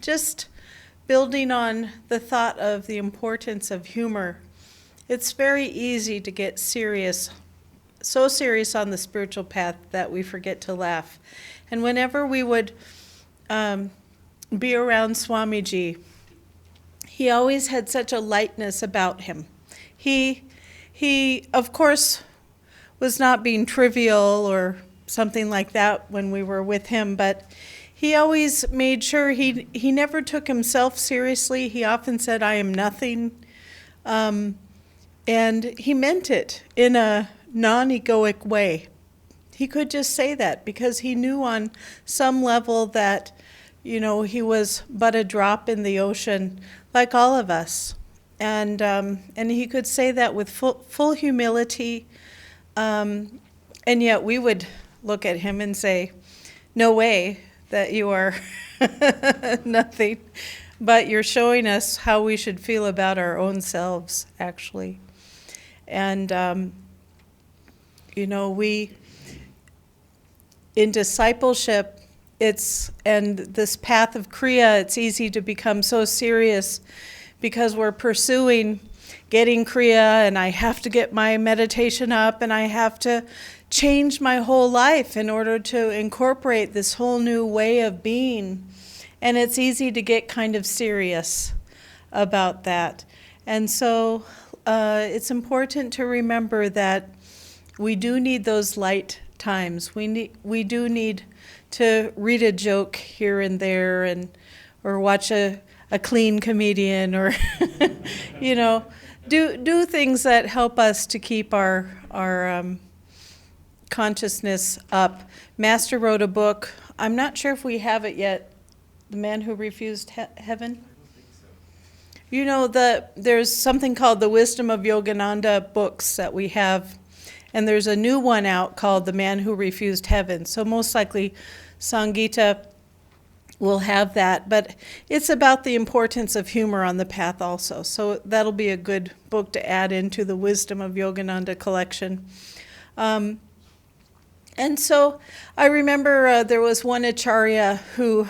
Just building on the thought of the importance of humor, it's very easy to get serious, so serious on the spiritual path that we forget to laugh. And whenever we would be around Swamiji, he always had such a lightness about him. He of course, was not being trivial or something like that when we were with him, but he always made sure he never took himself seriously. He often said, "I am nothing." And he meant it in a non-egoic way. He could just say that because he knew on some level that, he was but a drop in the ocean, like all of us. And he could say that with full humility. And yet we would look at him and say, "No way that you are nothing." But you're showing us how we should feel about our own selves, actually. And, we, in discipleship, and this path of Kriya, it's easy to become so serious because we're pursuing getting Kriya, and I have to get my meditation up, and I have to change my whole life in order to incorporate this whole new way of being. And it's easy to get kind of serious about that. And so it's important to remember that we do need those light times. We do need to read a joke here and there, or watch a clean comedian, or do things that help us to keep our consciousness up. Master wrote a book. I'm not sure if we have it yet. The Man Who Refused Heaven. There's something called the Wisdom of Yogananda books that we have, and there's a new one out called The Man Who Refused Heaven. So most likely Sangita will have that, but it's about the importance of humor on the path also. So that'll be a good book to add into the Wisdom of Yogananda collection. And so I remember there was one Acharya who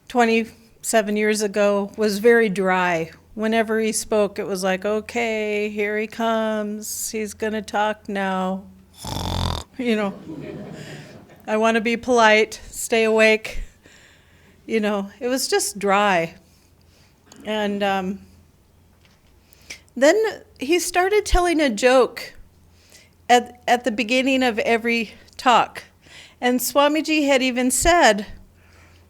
27 years ago was very dry. Whenever he spoke, it was like, okay, here he comes. He's going to talk now. I want to be polite, stay awake. It was just dry. And then he started telling a joke at the beginning of every talk. And Swamiji had even said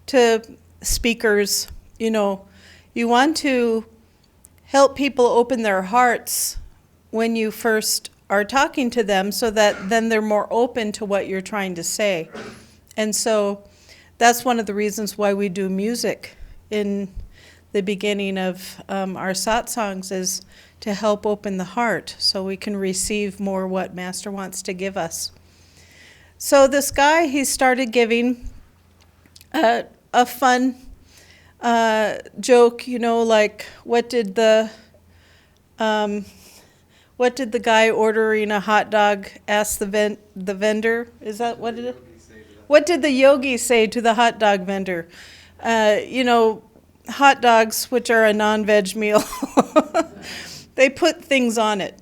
to speakers, you want to help people open their hearts when you first are talking to them, so that then they're more open to what you're trying to say. And so that's one of the reasons why we do music in the beginning of our satsangs, is to help open the heart so we can receive more what Master wants to give us. So this guy, he started giving a fun joke, like what did the guy ordering a hot dog ask the vendor? Is that what it is? What did the yogi say to the hot dog vendor? Hot dogs, which are a non-veg meal, they put things on it.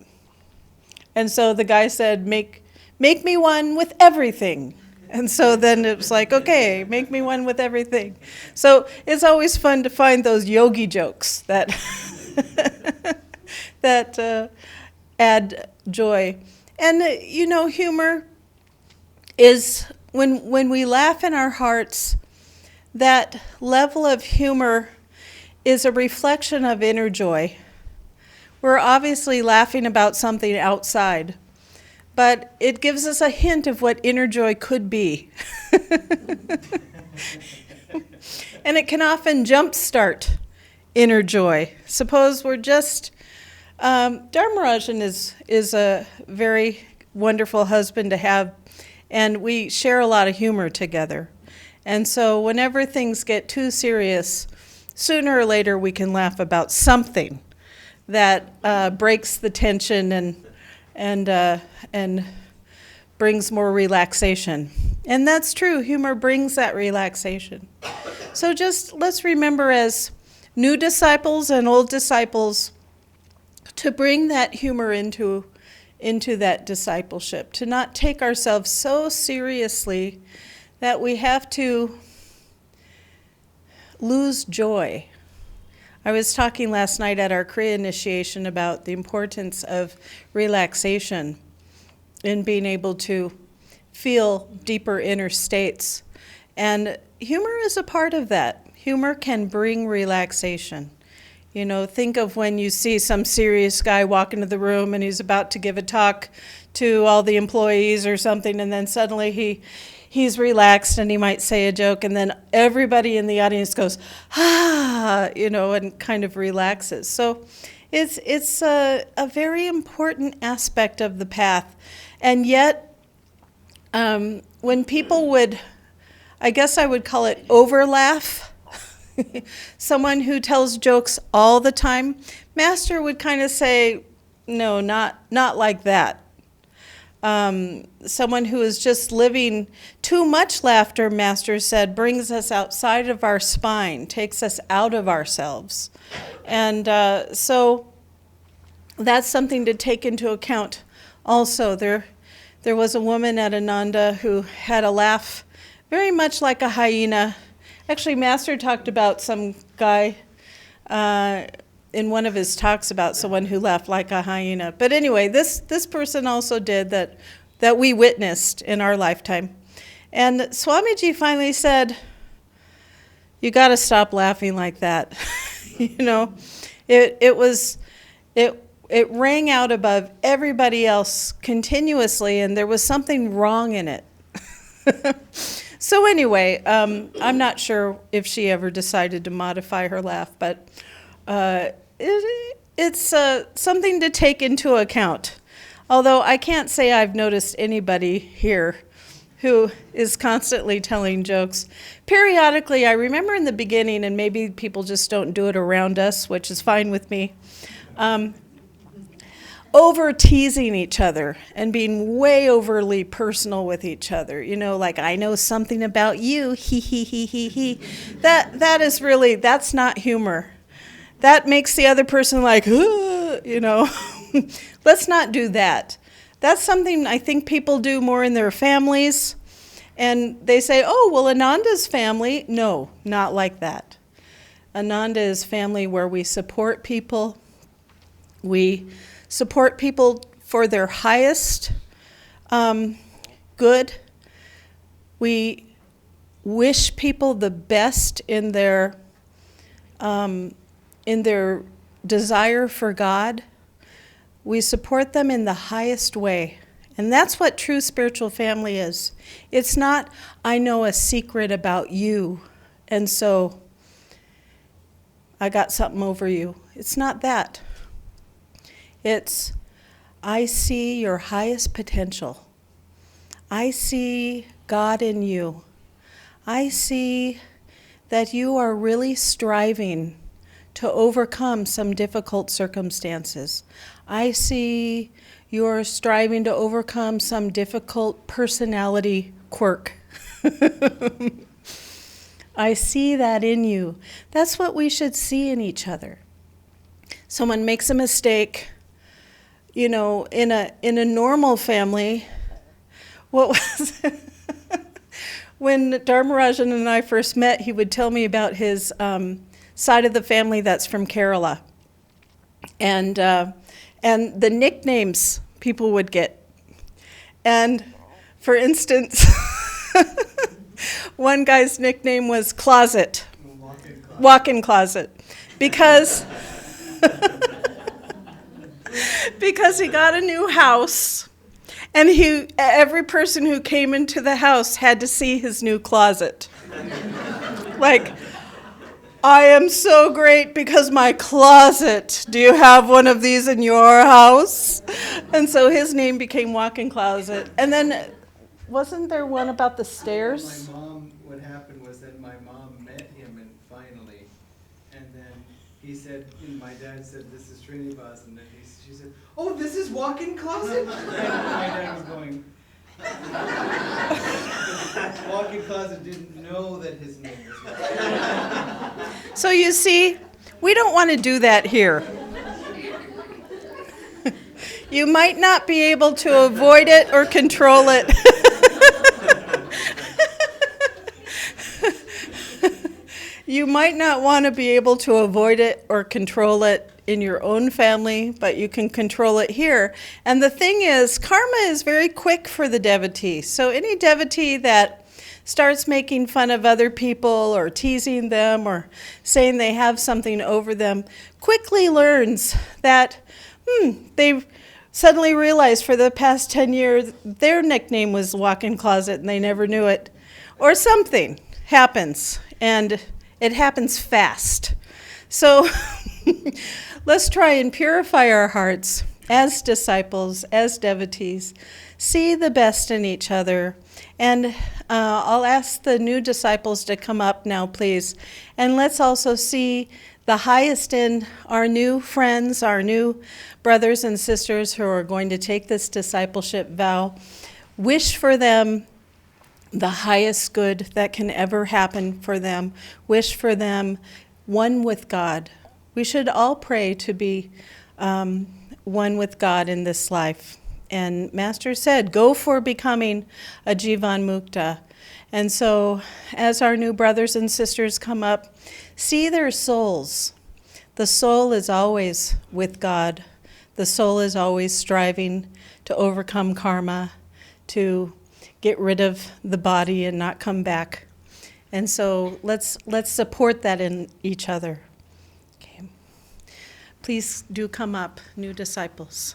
And so the guy said, make me one with everything. And so then it was like, okay, make me one with everything. So it's always fun to find those yogi jokes that that add joy. And humor is when we laugh in our hearts. That level of humor is a reflection of inner joy. We're obviously laughing about something outside, but it gives us a hint of what inner joy could be. And it can often jumpstart inner joy. Suppose we're just, Dharmarajan is a very wonderful husband to have, and we share a lot of humor together. And so whenever things get too serious, sooner or later we can laugh about something that breaks the tension and brings more relaxation. And that's true, humor brings that relaxation. So just let's remember, as new disciples and old disciples, to bring that humor into that discipleship, to not take ourselves so seriously that we have to lose joy. I was talking last night at our Kriya initiation about the importance of relaxation in being able to feel deeper inner states. And humor is a part of that. Humor can bring relaxation. You know, think of when you see some serious guy walk into the room and he's about to give a talk to all the employees or something, and then suddenly he's relaxed and he might say a joke, and then everybody in the audience goes, ah, you know, and kind of relaxes. So it's a very important aspect of the path. And yet, when people would, I guess I would call it overlaugh, someone who tells jokes all the time, Master would kind of say, no, not like that. Someone who is just living too much laughter, Master said, brings us outside of our spine, takes us out of ourselves. And so that's something to take into account also. There was a woman at Ananda who had a laugh very much like a hyena. Actually, Master talked about some guy in one of his talks about someone who laughed like a hyena. But anyway, this person also did that we witnessed in our lifetime. And Swamiji finally said, you got to stop laughing like that. You know, it rang out above everybody else continuously, and there was something wrong in it. So anyway, I'm not sure if she ever decided to modify her laugh, but it's something to take into account. Although I can't say I've noticed anybody here who is constantly telling jokes. Periodically, I remember in the beginning, and maybe people just don't do it around us, which is fine with me, over teasing each other and being way overly personal with each other. You know, like, I know something about you, he, he. That is really, that's not humor. That makes the other person like, you know. Let's not do that. That's something I think people do more in their families. And they say, oh, well, Ananda's family. No, not like that. Ananda is family where we support people. We support people for their highest good. We wish people the best in their desire for God. We support them in the highest way. And that's what true spiritual family is. It's not, I know a secret about you, and so I got something over you. It's not that. It's, I see your highest potential. I see God in you. I see that you are really striving to overcome some difficult circumstances. I see you're striving to overcome some difficult personality quirk. I see that in you. That's what we should see in each other. Someone makes a mistake. You know, in a normal family, what was it? When Dharmarajan and I first met, he would tell me about his side of the family that's from Kerala, and the nicknames people would get. And for instance, one guy's nickname was Closet, walk-in closet, because because he got a new house, and every person who came into the house had to see his new closet. Like, I am so great because my closet. Do you have one of these in your house? And so his name became Walk-in Closet. And then, wasn't there one about the stairs? My mom, what happened was that my mom met him and finally, and then he said, and my dad said, this is Srinivas, and then she said, oh, this is Walk-in Closet? And my dad was going, Walk-in closet didn't know that his name was Walk-in. So you see, we don't want to do that here. You might not be able to avoid it or control it. You might not want to be able to avoid it or control it in your own family, but you can control it here. And the thing is, karma is very quick for the devotee. So any devotee that starts making fun of other people or teasing them or saying they have something over them quickly learns that they suddenly realize for the past 10 years their nickname was walk-in closet and they never knew it. Or something happens, and it happens fast. So let's try and purify our hearts as disciples, as devotees. See the best in each other. And I'll ask the new disciples to come up now, please. And let's also see the highest in our new friends, our new brothers and sisters who are going to take this discipleship vow. Wish for them the highest good that can ever happen for them. Wish for them one with God. We should all pray to be one with God in this life. And Master said, go for becoming a Jivan Mukta. And so as our new brothers and sisters come up, see their souls. The soul is always with God. The soul is always striving to overcome karma, to get rid of the body and not come back. And so let's support that in each other. Okay. Please do come up, new disciples.